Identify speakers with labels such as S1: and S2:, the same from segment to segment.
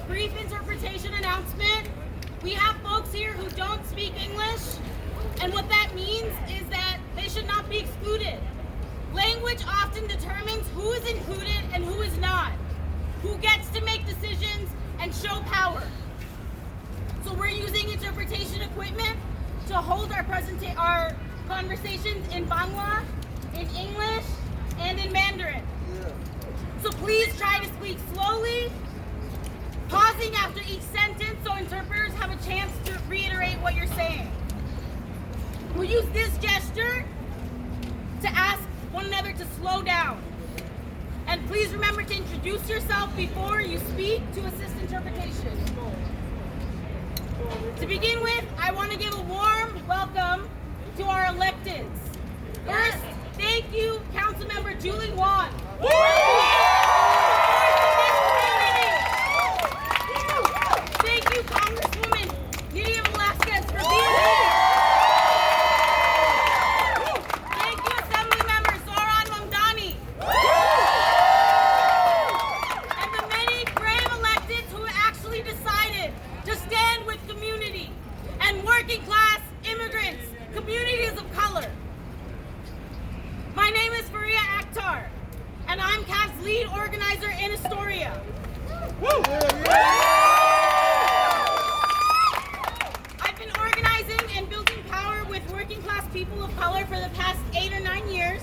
S1: brief interpretation announcement. We have folks here who don't speak English, and what that means is that they should not be excluded. Language often determines who is included and who is not, who gets to make decisions and show power. So we're using interpretation equipment to hold our conversations in Bangla, in English, and in Mandarin. So please try to speak slowly, pausing after each sentence so interpreters have a chance to reiterate what you're saying. We'll use this gesture to ask one another to slow down. And please remember to introduce yourself before you speak to assist interpretation. To begin with, I want to give a warm welcome to our electeds. First, thank you, Councilmember Julie Wan. Thank you, Congresswoman Nydia Velasquez, for being here. Thank you, Assemblymember Zoran Mamdani. And the many brave electeds who actually decided to stand with community and working class immigrants, communities of color. My name is Faria Akhtar, and I'm CAF's lead organizer in Astoria. I've been organizing and building power with working class people of color for the past 8 or 9 years,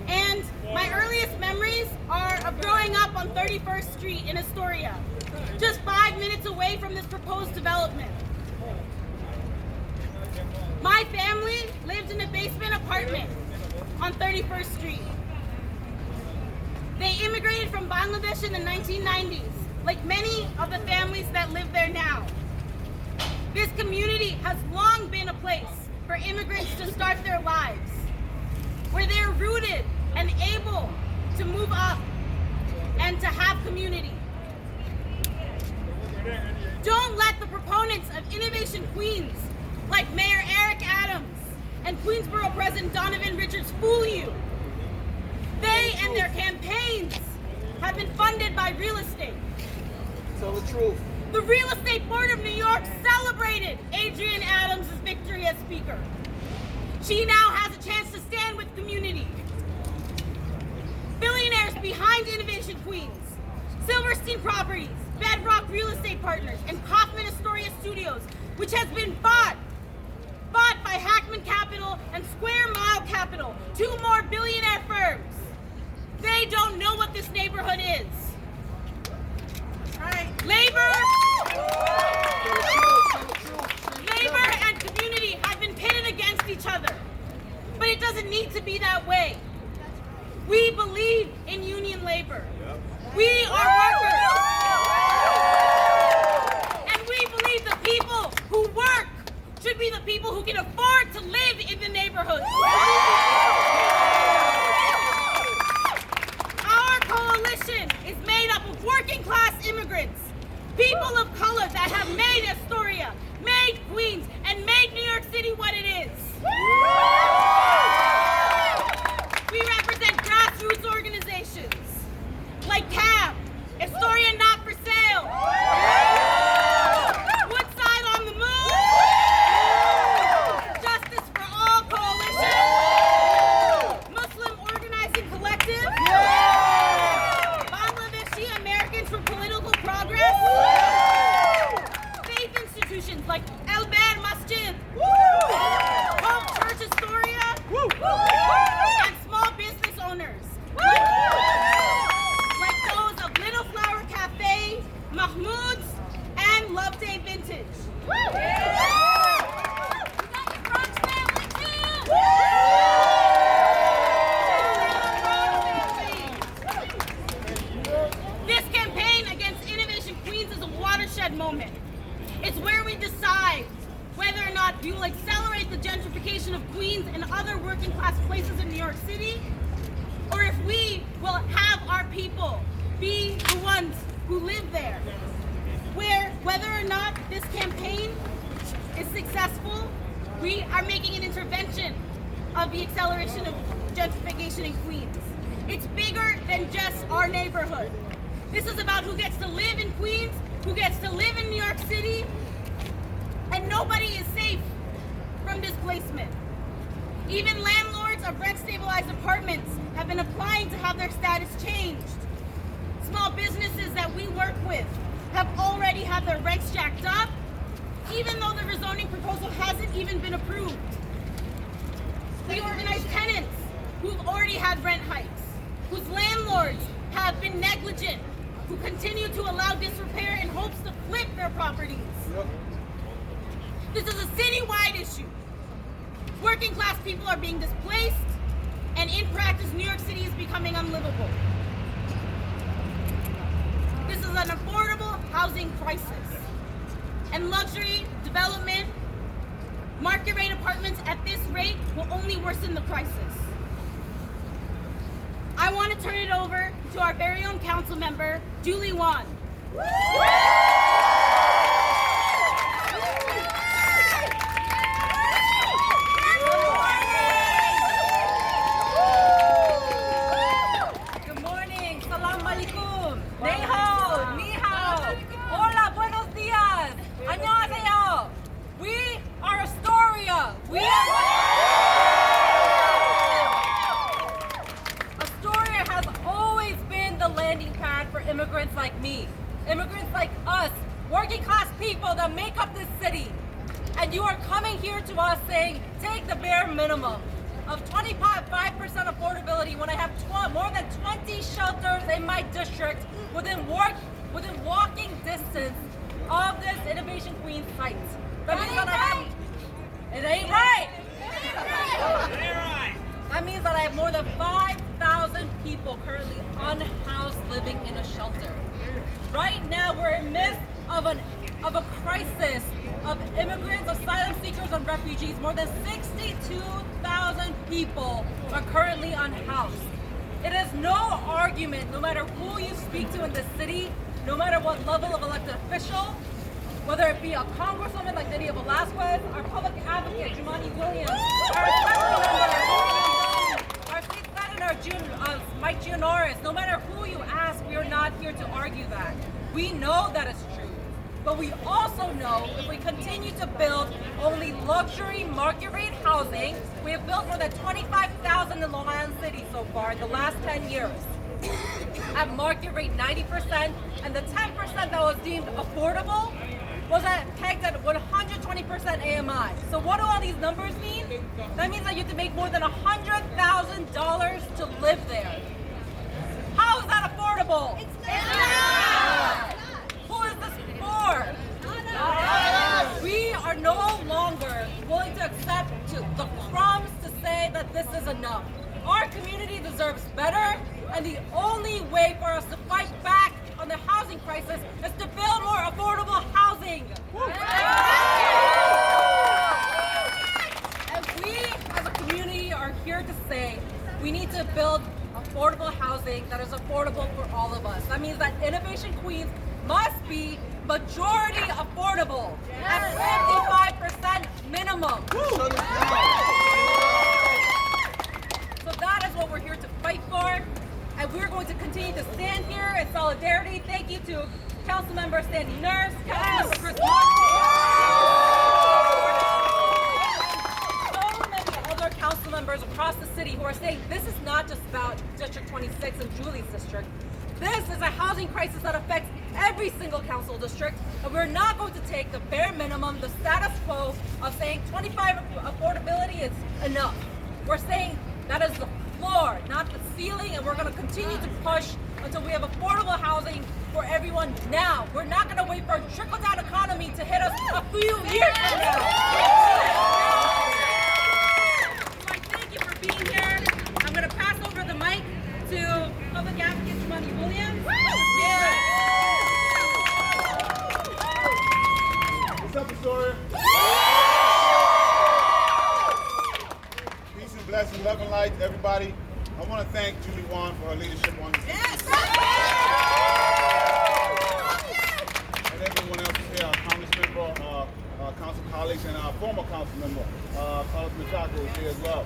S1: and my earliest memories are of growing up on 31st Street in Astoria, just 5 minutes away from this proposed development. My family lived in a basement apartment on 31st Street. They immigrated from Bangladesh in the 1990s, like many of the families that live there now. This community has long been a place for immigrants to start their lives, where they're rooted and able to move up and to have community. Don't let the proponents of Innovation Queens, like Mayor Eric Adams and Queensborough President Donovan Richards, fool you. They and their campaigns have been funded by real estate.
S2: Tell the truth.
S1: The Real Estate Board of New York celebrated Adrienne Adams' victory as Speaker. She now has a chance to stand with community. Billionaires behind Innovation Queens, Silverstein Properties, Bedrock Real Estate Partners, and Kaufman Astoria Studios, which has been bought by Hackman Capital and Square Mile Capital, 2 more billionaire firms. They don't know what this neighborhood is. All right. Labor and community have been pitted against each other, but it doesn't need to be that way. We believe in union labor. We are workers. And we believe the people who work should be the people who can afford to live in the neighborhood. Our coalition is made up of working class immigrants, people of color that have made Astoria, made Queens, and made New York City what it is. We represent grassroots organizations like CAB, Astoria Not for Sale, Woodside on the Move, Justice for All Coalition, Muslim Organizing Collective, Bangladeshi Americans for Political Progress, faith institutions like El Bair Masjid, Hope Church Astoria, and small business owners like those of Little Flower Cafe, Mahmoud's, and Love Day Vintage. This campaign against Innovation Queens is a watershed moment. It's where we decide whether or not we will accelerate the gentrification of Queens and other working class places in New York City, or if we will have our people be the ones who live there. Whether or not this campaign is successful, we are making an intervention of the acceleration of gentrification in Queens. It's bigger than just our neighborhood. This is about who gets to live in Queens who gets to live in New York City, and nobody is safe from displacement. Even landlords of rent-stabilized apartments have been applying to have their status changed. Small businesses that we work with have already had their rents jacked up, even though the rezoning proposal hasn't even been approved. We organize tenants who've already had rent hikes, whose landlords have been negligent, who continue to allow disrepair in hopes to flip their properties. This is a citywide issue. Working class people are being displaced, and in practice, New York City is becoming unlivable. This is an affordable housing crisis, and luxury development, market rate apartments at this rate will only worsen the crisis. I want to turn it over to our very own council member, Julie Wan.
S3: Good morning. Salam alaikum. Ni hao. Ni hao. Hola. Buenos dias. 안녕하세요. We are Astoria. Astoria has always been the landing pad for immigrants like me. Immigrants like us. Working class people that make up this city. And you are coming here to us saying, take the bare minimum of 25% affordability when I have more than 20 shelters in my district within walking distance of this Innovation Queens site. That means that it ain't right. That means that I have more than 5,000 people currently unhoused living in a shelter. Right now, we're in the midst of a crisis of immigrants, asylum seekers, and refugees. More than 62,000 people are currently unhoused. It is no argument, no matter who you speak to in the city, no matter what level of elected official, whether it be a congresswoman like Lydia Velasquez, our public advocate, Jumaane Williams, our state senator, Mike Gianaris, no matter who you ask, we are not here to argue that. We know that it's true. But we also know if we continue to build only luxury market rate housing, we have built more than 25,000 in Long Island City so far in the last 10 years. At market rate 90%, and the 10% that was deemed affordable was pegged at 120% AMI. So what do all these numbers mean? That means that you have to make more than $100,000 to live there. How is that affordable? It's not. Who is this for? We are no longer willing to accept the crumbs to say that this is enough. Our community deserves better, and the only way for us to fight back on the housing crisis is to build more affordable housing. And we as a community are here to say we need to build affordable housing that is affordable for all of us. That means that Innovation Queens must be majority affordable at 55% minimum. So that is what we're here to fight for, and we're going to continue to stand here in solidarity. Thank you to Councilmember Sandy Nurse, Councilmember Chris so many other council members across the city who are saying this is not just about District 26 and Julie's district. This is a housing crisis that affects every single council district, and we're not going to take the bare minimum, the status quo of saying 25 affordability is enough. We're saying that is the floor, not the ceiling, and we're going to continue to push until we have affordable housing for everyone now. We're not going to wait for a trickle-down economy to hit us a few years from now. So I thank you for being here. I'm going to pass over the mic to Public Advocate Jumaane Williams.
S4: What's up, Astoria? Peace and blessings, love and light to everybody. I want to thank Julie Wan for her leadership on this. Yes. And everyone else here, our Congressmember, our council colleagues, and our former council member, Carlos Machado, is here as well.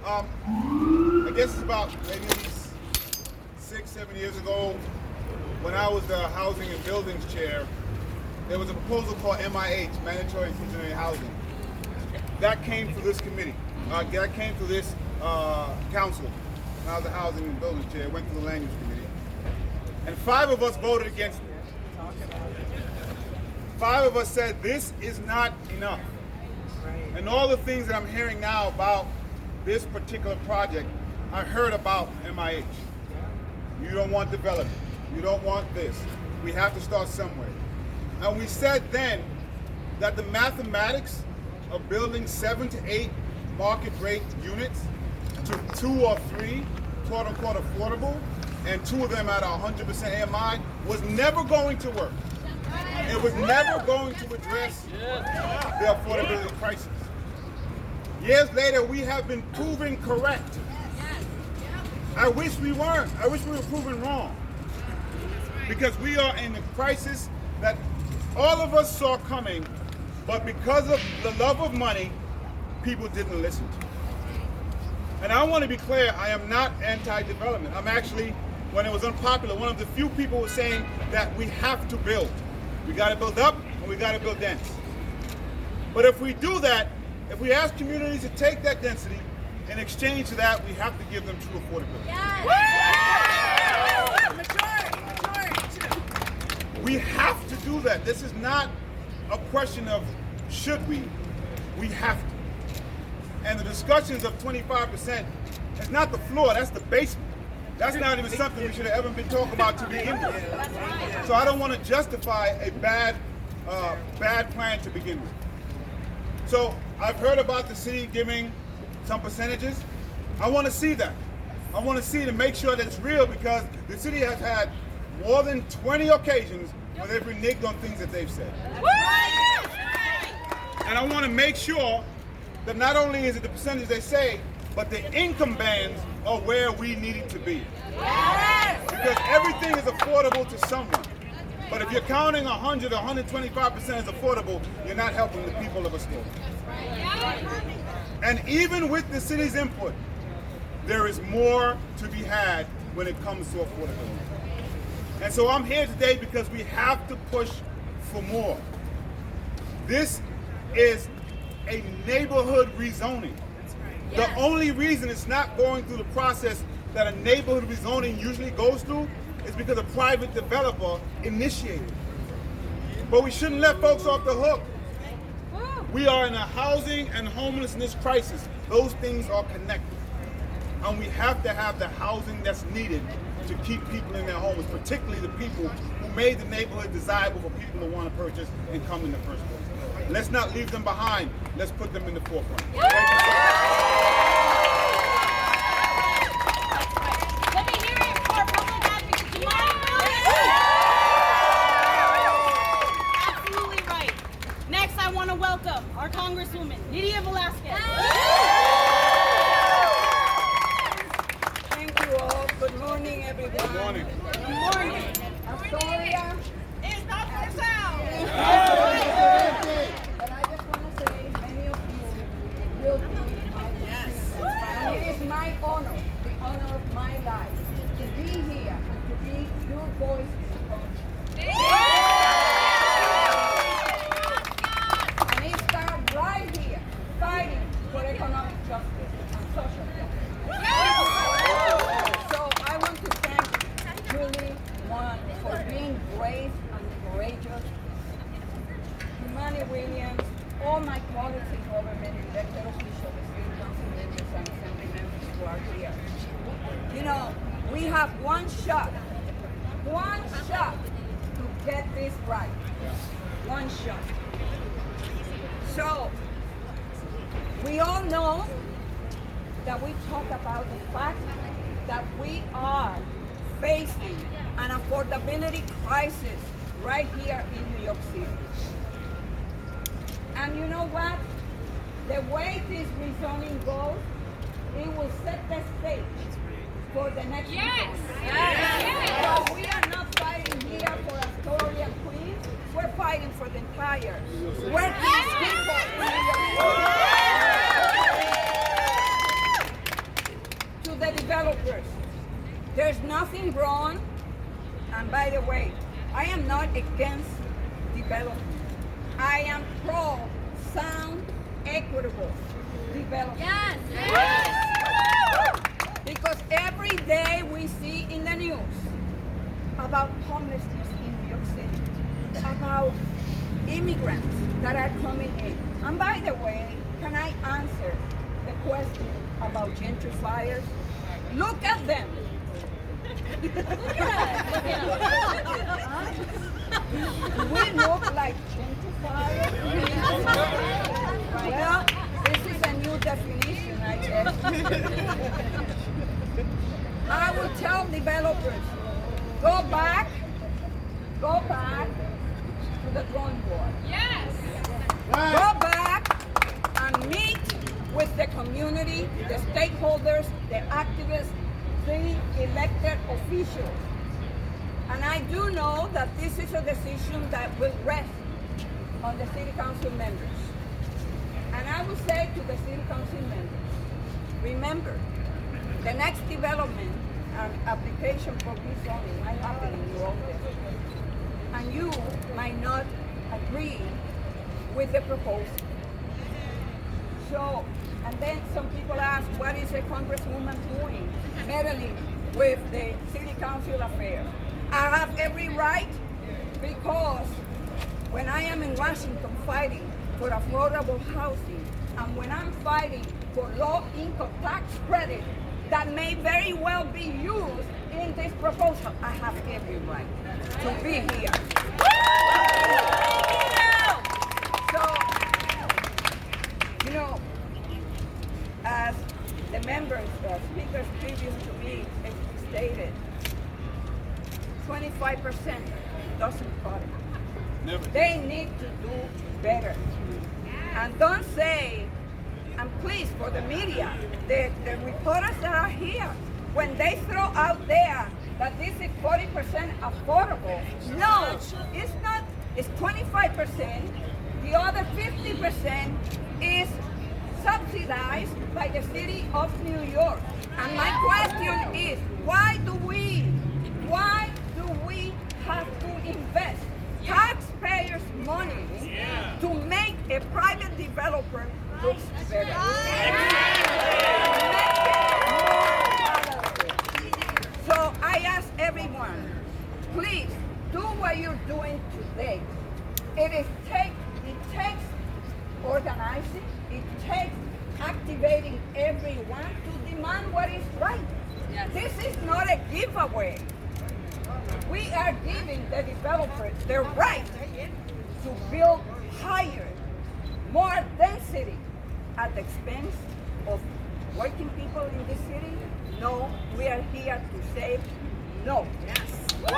S4: I guess it's about maybe 6, 7 years ago, when I was the Housing and Buildings Chair, there was a proposal called MIH, Mandatory Inclusionary Housing. That came through this committee. That came through this council. When I was the Housing and Buildings Chair, it went through the Land Use Committee. And 5 of us voted against it. 5 of us said this is not enough. And all the things that I'm hearing now about this particular project, I heard about MIH. You don't want development. You don't want this. We have to start somewhere. And we said then that the mathematics of building 7 to 8 market rate units to 2 or 3 quote unquote affordable and 2 of them at 100% AMI was never going to work. It was never going to address the affordability crisis. Years later, we have been proven correct. I wish we weren't. I wish we were proven wrong. Because we are in a crisis that all of us saw coming, but because of the love of money, people didn't listen to. And I want to be clear, I am not anti-development. I'm actually, when it was unpopular, one of the few people who were saying that we have to build. We got to build up and we got to build dense. But if we do that, if we ask communities to take that density, in exchange for that, we have to give them true affordability.
S1: Yes.
S4: We have to do that. This is not a question of should we have to. And the discussions of 25% is not the floor, that's the basement. That's not even something we should have ever been talking about to begin with. So I don't want to justify a bad plan to begin with. So I've heard about the city giving some percentages. I want to see that. I want to see to make sure that it's real, because the city has had more than 20 occasions where they've reneged on things that they've said. And I want to make sure that not only is it the percentage they say, but the income bands are where we need it to be. Because everything is affordable to someone. But if you're counting 100 or 125% as affordable, you're not helping the people of Astoria. And even with the city's input, there is more to be had when it comes to affordability. And so I'm here today because we have to push for more. This is a neighborhood rezoning. The only reason it's not going through the process that a neighborhood rezoning usually goes through is because a private developer initiated it. But we shouldn't let folks off the hook. We are in a housing and homelessness crisis. Those things are connected. And we have to have the housing that's needed to keep people in their homes, particularly the people who made the neighborhood desirable for people to want to purchase and come in the first place. Let's not leave them behind. Let's put them in the forefront. Thank you so much.
S1: Let me hear it for public advocate Jamari. Absolutely right. Next, I want to welcome our Congresswoman, Nydia Velasquez.
S5: Thank you all. Good morning, everyone.
S4: Good morning.
S1: Good morning.
S5: Astoria.
S1: It's not for sale.
S5: But I just want to say many of you will be my decision. And it is my honor, the honor of my life, to be here and to be your voice in the country. And it starts right here, fighting for economic justice and social justice. So I want to thank Julie Wan for being brave and courageous. Manny Williams, all my colleagues in government, elected officials, city council members, and assembly members who are here. You know, we have one shot to get this right. One shot. So, we all know that we talk about the fact that we are facing an affordability crisis right here in New York City. And you know what? The way this rezoning goes, it will set the stage for the next rezoning. So we are not fighting here for Astoria, Queens. We're fighting for the entire working people in New York City. To the developers, there's nothing am wrong, and by the way, I am not against development. I am pro sound, equitable development.
S1: Yes.
S5: Because every day we see in the news about homelessness in New York City, about immigrants that are coming in. And by the way, can I answer the question about gentrifiers? Look at them. Do we look like gentrifiers? Well, this is a new definition, I guess. I will tell developers, go back to the drawing board.
S1: Yes.
S5: Go back and meet with the community, the stakeholders, the activists, the elected officials. And I do know that this is a decision that will rest on the city council members. And I will say to the city council members, remember, the next development and application for rezoning might happen in your own district. And you might not agree with the proposal. So, and then some people ask, what is a congresswoman doing meddling with the city council affairs? I have every right, because when I am in Washington fighting for affordable housing, and when I'm fighting for low income tax credit that may very well be used in this proposal, I have every right to be here. So, you know, as the members, speakers previous to me stated, 25% doesn't cut it.
S4: Never.
S5: They need to do better. And don't say, and please, for the media, the reporters that are here, when they throw out there that this is 40% affordable, no, it's not. It's 25%. The other 50% is subsidized by the city of New York. And my question is, why do we have to invest taxpayers' money to make a private developer look better? So I ask everyone, please do what you're doing today. It takes organizing, it takes activating everyone to demand what is right. Yes. This is not a giveaway. We are giving the developers the right to build higher, more density at the expense of working people in this city. No, we are here to say no. Yes. For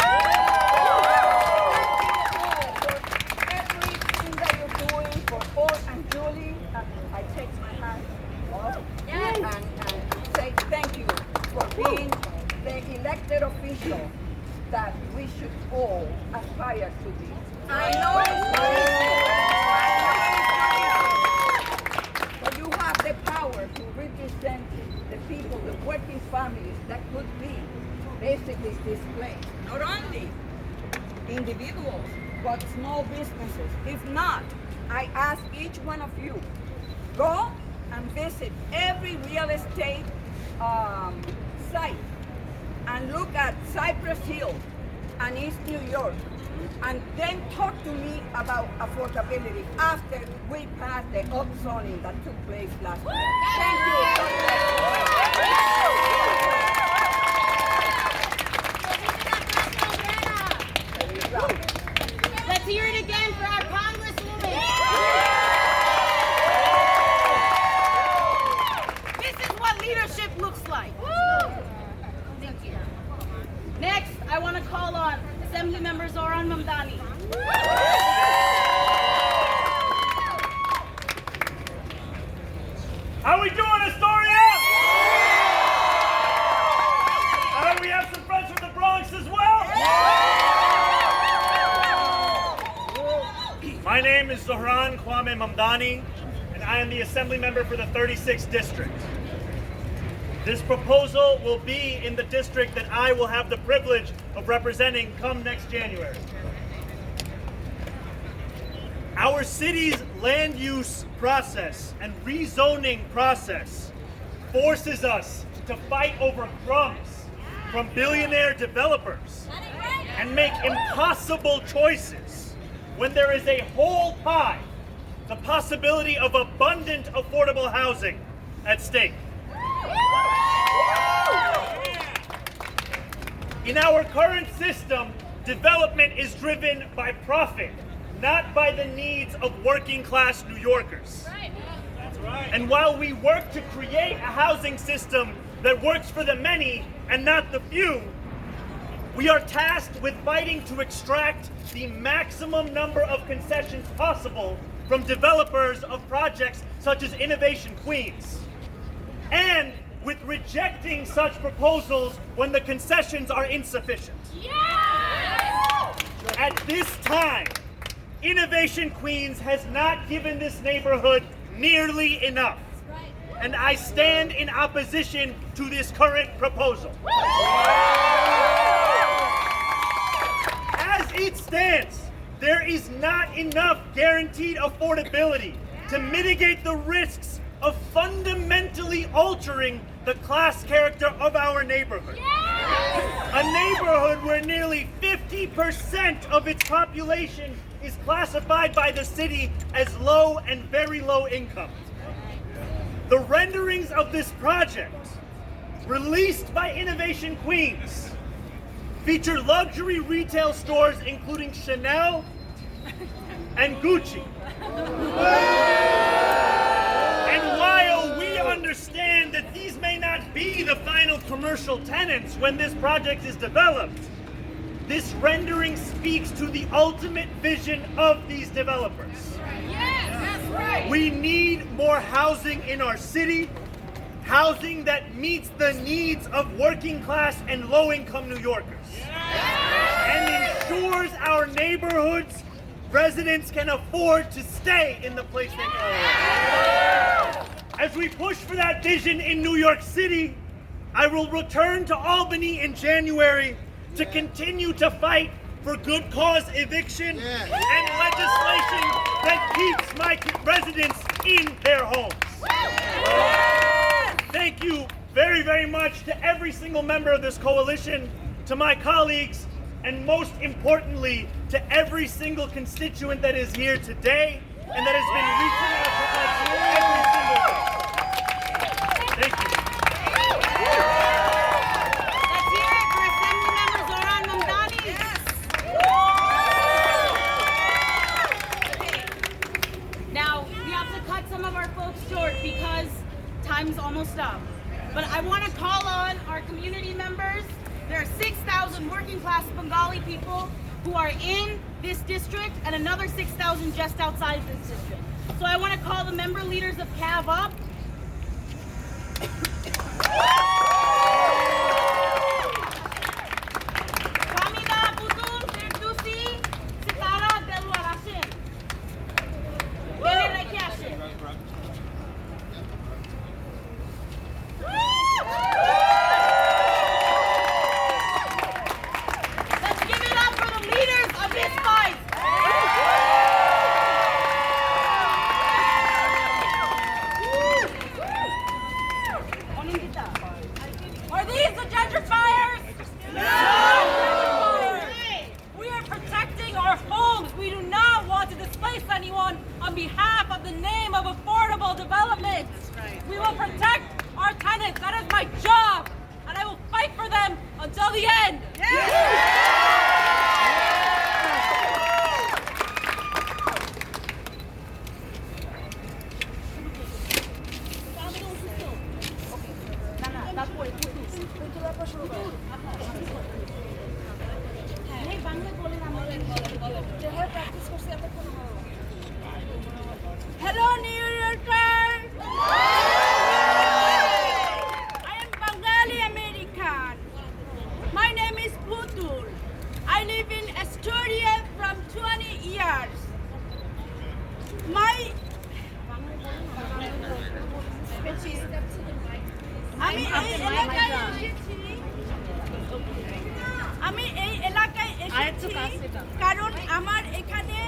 S5: everything that you're doing for Paul and Julie, I take my hand off and say thank you for being the elected official that we should all aspire to be. I know it's not easy, but you have the power to represent the people, the working families that could be basically displaced. Not only individuals, but small businesses. If not, I ask each one of you, go and visit every real estate site and look at Cypress Hill and East New York, and then talk to me about affordability after we pass the upzoning that took place last week. Thank you.
S1: Let's hear it again for our Congresswoman. This is what leadership looks like. Thank you. Next, I want to call on Assemblymember Zoran Mamdani.
S6: How we doing, Astoria? I heard we have some friends from the Bronx as well. My name is Zohran Kwame Mamdani, and I am the Assembly Member for the 36th District. This proposal will be in the district that I will have the privilege of representing come next January. Our city's land use process and rezoning process forces us to fight over crumbs from billionaire developers and make impossible choices when there is a whole pie, the possibility of abundant affordable housing at stake. In our current system, development is driven by profit, not by the needs of working class New Yorkers.
S4: That's right.
S6: And while we work to create a housing system that works for the many and not the few, we are tasked with fighting to extract the maximum number of concessions possible from developers of projects such as Innovation Queens, and with rejecting such proposals when the concessions are insufficient. At this time, Innovation Queens has not given this neighborhood nearly enough, and I stand in opposition to this current proposal. As it stands, there is not enough guaranteed affordability to mitigate the risks of fundamentally altering the class character of our neighborhood. A neighborhood where nearly 50% of its population is classified by the city as low and very low income. The renderings of this project, released by Innovation Queens, feature luxury retail stores including Chanel and Gucci. And while we understand that these may not be the final commercial tenants when this project is developed, this rendering speaks to the ultimate vision of these developers. We need more housing in our city, housing that meets the needs of working class and low-income New Yorkers, and ensures our neighborhoods residents can afford to stay in the place they own. As we push for that vision in New York City, I will return to Albany in January to continue to fight for good cause eviction and legislation that keeps my residents in their homes. Thank you very, very much to every single member of this coalition, to my colleagues, and most importantly, to every single constituent that is here today and that has been reaching out to us every single day. Thank you.
S1: Let's hear it for Assembly Member Zoran Mamdani. Now, we have to cut some of our folks short because time's almost up. But I want to call on our community members. There are 6,000 working class Bengali people who are in this district and another 6,000 just outside of this district. So I want to call the member leaders of CAV up. Kamila Putul Firdusi Sitara Delwarashin. Dele Rekiashin. Let's give it up for the leaders of this fight.
S3: Are these the gentrifiers? No! Gentrifiers! We are protecting our homes. We do not want to displace anyone on behalf of the name of affordable development. We will protect our tenants. That is my job. And I will fight for them until the end.
S5: Hello, New Yorkers! I am Bengali American. My name is Putul. I live in Astoria from 20 years.
S7: আমি এই এলাকায় এসেছি কারণ আমার এখানে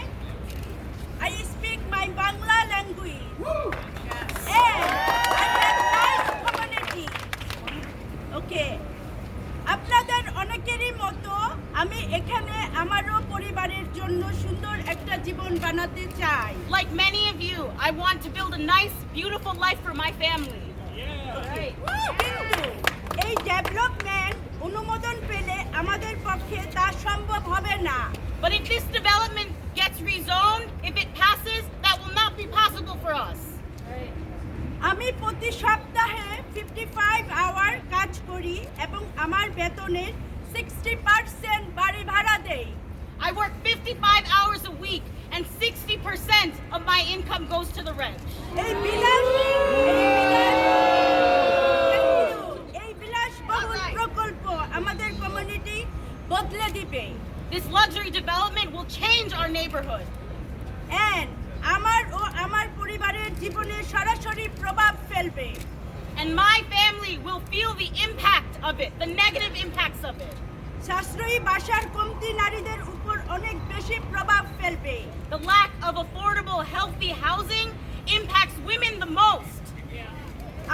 S7: I speak my Bangla language and I have nice community. Okay. আপনাদের অনেকেরই মতো আমি এখানে আমারও পরিবারের জন্য সুন্দর একটা জীবন বানাতে চাই।
S1: Like many of you, I want to build a nice, beautiful life for my family.
S7: কিন্তু এই ডেভেলপমেন্ট অনুমোদন পেলে আমাদের পক্ষে তা সম্ভব হবে না।
S1: But if this development gets rezoned, if it passes, that will not be possible for us.
S7: আমি প্রতি সপ্তাহে 55 আওয়ার কাজ করি এবং আমার বেতনের 60% বাড়ি ভাড়া দেই।
S1: I work 55 hours a week and 60% of my income goes to the rent.
S7: এই বিলাসবহুল প্রকল্প আমাদের কমিউনিটি বদলে দিবে।
S1: This luxury development will change our neighborhood.
S7: And আমার পরিবারের জীবনে সরাসরি প্রভাব ফেলবে।
S1: And my family will feel the impact of it, the negative impacts of it.
S7: সাশ্রয়ী বাসার কমতি নারীদের উপর অনেক বেশি প্রভাব ফেলবে।
S1: The lack of affordable, healthy housing impacts women the most.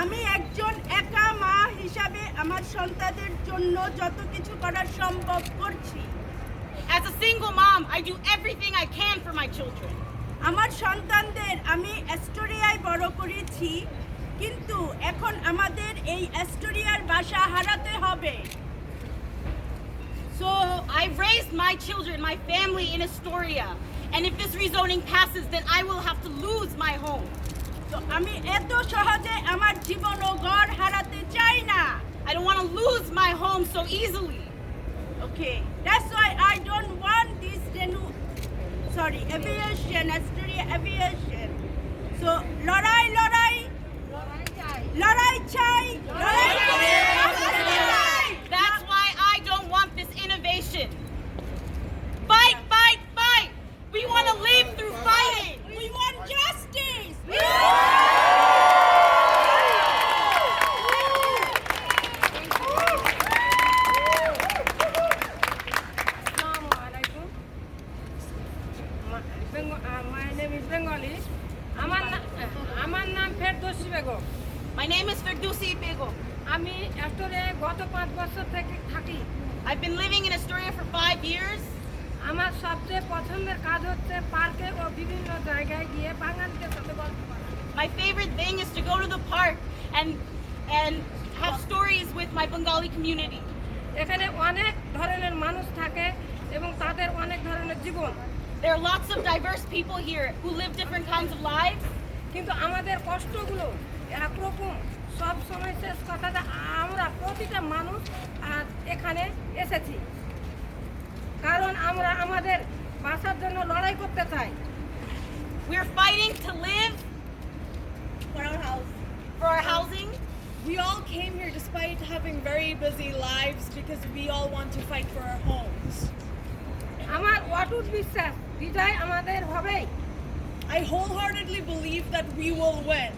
S7: আমি একজন একা মা হিসাবে আমার সন্তানদের জন্য যত কিছু করা সম্ভব করছি।
S1: As a single mom, I do everything I can for my children.
S7: আমার সন্তানদের আমি অ্যাস্টোরিয়ায় বড় করেছি, কিন্তু এখন আমাদের এই অ্যাস্টোরিয়ার বাসা হারাতে হবে।
S1: So I've raised my children, my family in Astoria, and if this rezoning passes, then I will have to lose my home.
S7: তো আমি এত সহজে আমার জীবন ও ঘর হারাতে চাই না।
S1: I don't want to lose my home so easily.
S7: Okay, that's why I don't want this aviation, Astoria aviation. So লড়াই চাই।
S1: That's why I don't want this innovation. Fight, fight, fight. We want to live through fighting.
S7: We want justice.
S8: My name is Bengali. আমার নাম Ferdousi Begum.
S1: My name is Firdousi Begum.
S8: আমি অ্যাস্টোরিয়ায় গত 5 বছর থেকে থাকি।
S1: I've been living in Astoria for 5 years.
S8: আমার সবচেয়ে পছন্দের কাজ হচ্ছে পার্কে ও বিভিন্ন জায়গায় গিয়ে বাঙালিদের সাথে গল্প করা।
S1: My favorite thing is to go to the park and have stories with my Bengali community.
S8: এখানে অনেক ধরনের মানুষ থাকে এবং তাদের অনেক ধরনের জীবন।
S1: There are lots of diverse people here who live different kinds of lives.
S8: কিন্তু আমাদের কষ্টগুলো একরকম সব সময় শেষ কথাটা আমরা প্রতিটা মানুষ এখানে এসেছি কারণ আমরা আমাদের বাঁচার জন্য লড়াই করতে চাই।
S1: We're fighting to live for our housing.
S9: We all came here despite having very busy lives because we all want to fight for our homes.
S8: আমার অটুট বিশ্বাস বিজয় আমাদের হবেই।
S9: I wholeheartedly believe that we will win.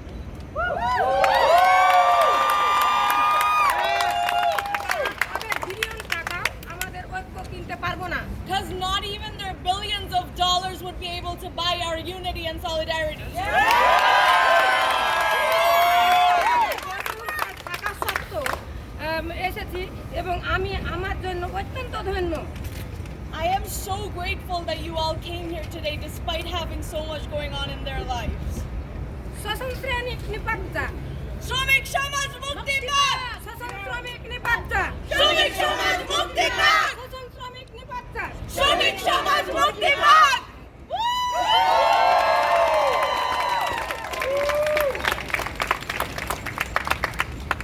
S8: আমাদের billion টাকা আমাদের ঐক্য কিনতে পারবো না।
S9: Because not even their billions of dollars would be able to buy our unity and solidarity.
S8: থাকা সত্ত্বেও এসেছি এবং আমি আমার জন্য অত্যন্ত ধন্য।
S9: I am so grateful that you all came here today despite having so much going on in their lives.
S8: শোষণ শ্রেণীক নিপাতটা
S9: শ্রমিক সমাজ মুক্তি পাক!
S8: শোষণ শ্রমিক নিপাতটা
S9: শ্রমিক সমাজ মুক্তি পাক!
S8: শোষণ শ্রমিক নিপাতটা
S9: শ্রমিক সমাজ মুক্তি পাক!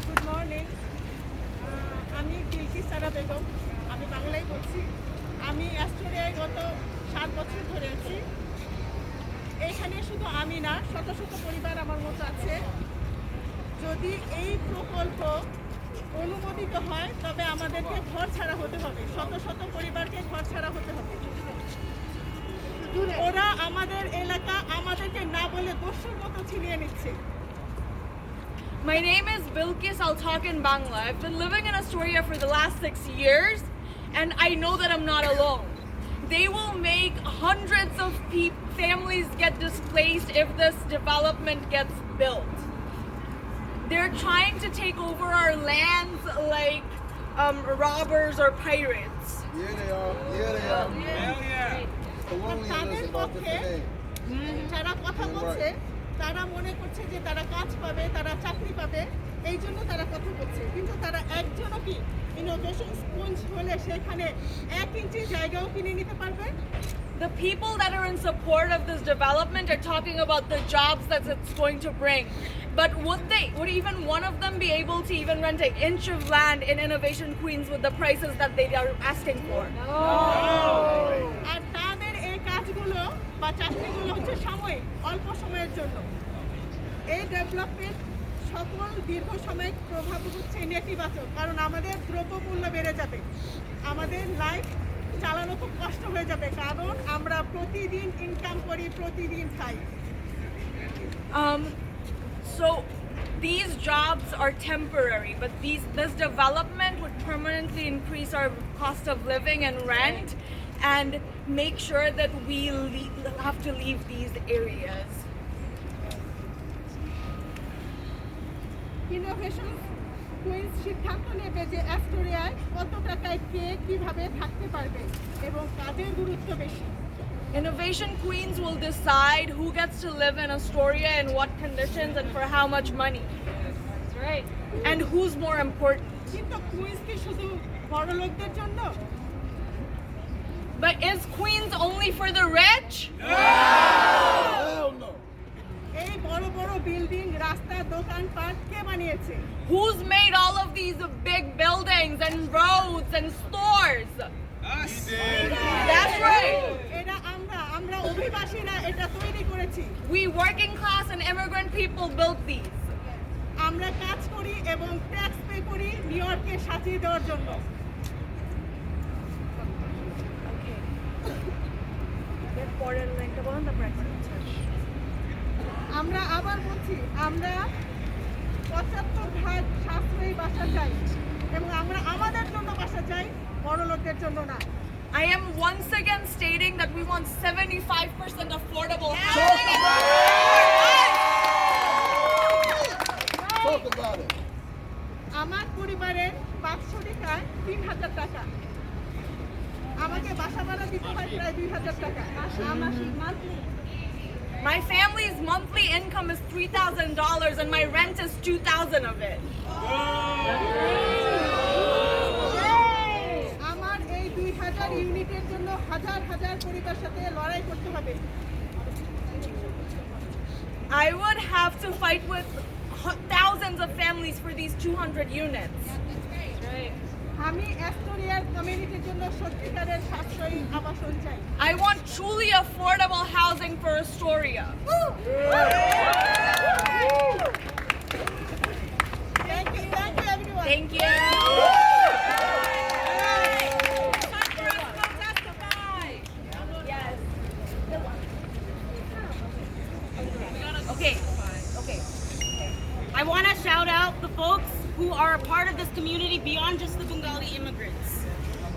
S10: গুড মর্নিং, আমি বিলকিস সারা বেগম, আমি বাংলায় বলছি। আমি অ্যাস্টোরিয়ায় গত 7 বছর ধরে আছি। এখানে শুধু আমি না, শত শত পরিবার আমার মতো আছে। যদি এই প্রকল্প অনুমোদিত হয় তবে আমাদেরকে ঘর ছাড়া হতে হবে, শত শত পরিবারকে ঘর ছাড়া হতে হবে। ওরা আমাদের এলাকা আমাদেরকে না বলে দস্যুর মতো ছিনিয়ে নিচ্ছে।
S9: My name is Bilkis. I'll talk in Bangla. I've been living in Astoria for the last 6 years, and I know that I'm not alone. They will make hundreds of families get displaced if this development gets built. They're trying to take over our lands like robbers or pirates.
S2: Yeah, they are. Yeah, they are.
S4: Hell yeah.
S2: Colonialism
S10: তাদের
S2: about
S10: পক্ষে
S2: different
S10: যারা কথা বলছে তারা মনে করছে যে তারা কাজ পাবে, তারা চাকরি পাবে, এই জন্য তারা কথা বলছে। কিন্তু তারা একজনও কি ইনোভেশন স্পঞ্জ হলে সেখানে 1 ইঞ্চি জায়গাও কিনে নিতে পারবে?
S9: The people that are in support of this development are talking about the jobs that it's going to bring. But would even one of them be able to even rent an inch of land in Innovation Queens with the prices that they are asking for?
S10: আর তাদের এই কাজগুলো বা চাকরিগুলো হচ্ছে সাময়িক, অল্প সময়ের জন্য। এই ডেভেলপমেন্ট সকল দীর্ঘ সাময়িক প্রভাব হচ্ছে নেতিবাচক, কারণ আমাদের দ্রব্যমূল্য বেড়ে যাবে, আমাদের লাইফ চালানো খুব কষ্ট হয়ে যাবে, কারণ আমরা প্রতিদিন ইনকাম করি, প্রতিদিন খাই।
S9: So these jobs are temporary, but this development would permanently increase our cost of living and rent and make sure that we have to leave these areas.
S10: Innovation queens সিদ্ধান্ত নেবে যে অ্যাস্টোরিয়ায় কত টাকায় কে কিভাবে থাকতে পারবে এবং কাজের গুরুত্ব বেশি।
S9: Innovation Queens will decide who gets to live in Astoria in what conditions and for how much money. That's right. And who's more important.
S10: কিন্তু কুইন্স কি শুধু বড় লোকদের জন্য?
S9: But is Queens only for the rich?
S2: Hell no.
S10: এই বড় বড় building, রাস্তা, দোকানপাট কে বানিয়েছে?
S9: Who's made all of these big buildings and roads and stores?
S4: Us. He did.
S9: That's right.
S10: এটা আমরা অভিবাসীরা এটা তৈরি করেছি।
S9: We working class and immigrant people built these.
S10: আমরা কাজ করি এবং ট্যাক্স পে করি নিউ ইয়র্ককে সাজিয়ে দেওয়ার জন্য। আমরা আবার বলছি, আমরা 75% সাশ্রয়ী বাসা চাই এবং আমরা আমাদের জন্য বাসা চাই, বড় লোকদের জন্য না।
S9: I am once again stating that we want 75% affordable
S2: Talk
S9: housing.
S2: about it. Talk about it.
S10: আমার পরিবারের বাৎসরিকায় 3000 টাকা, আমাকে বাসা ভাড়া দিতে হয় প্রায় 2000 টাকা। মাসিক monthly
S9: My family's monthly income is $3,000 and my rent is $2,000 of it.
S10: আমার এই 2000 ইউনিটের জন্য হাজার হাজার পরিবারের সাথে লড়াই করতে হবে।
S9: I would have to fight with thousands of families for these 200 units.
S10: আমি অ্যাস্টোরিয়ার কমিউনিটির জন্য সত্যিকারের সাশ্রয়ী আবাসন চাই।
S9: I want truly affordable housing for Astoria.
S10: Thank you everyone.
S9: Thank you. Okay. I want to shout out the folks who are a part of this community beyond just the Bengali immigrants.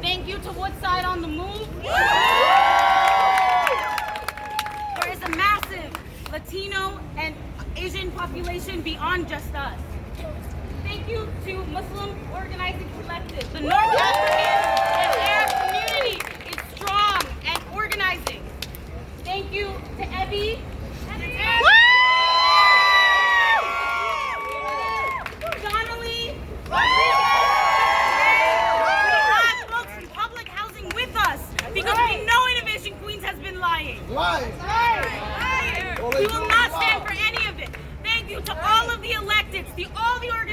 S9: Thank you to Woodside on the Move. There is a massive Latino and Asian population beyond just us. Thank you to Muslim Organizing Collective. The North African and Arab community is strong and organizing. Thank you to Ebby. Donnelly. We have folks in public housing with us because we know Innovation Queens has been lying.
S2: Lying.
S9: We will not stand for any of it. Thank you to all of the electeds, all the organizations.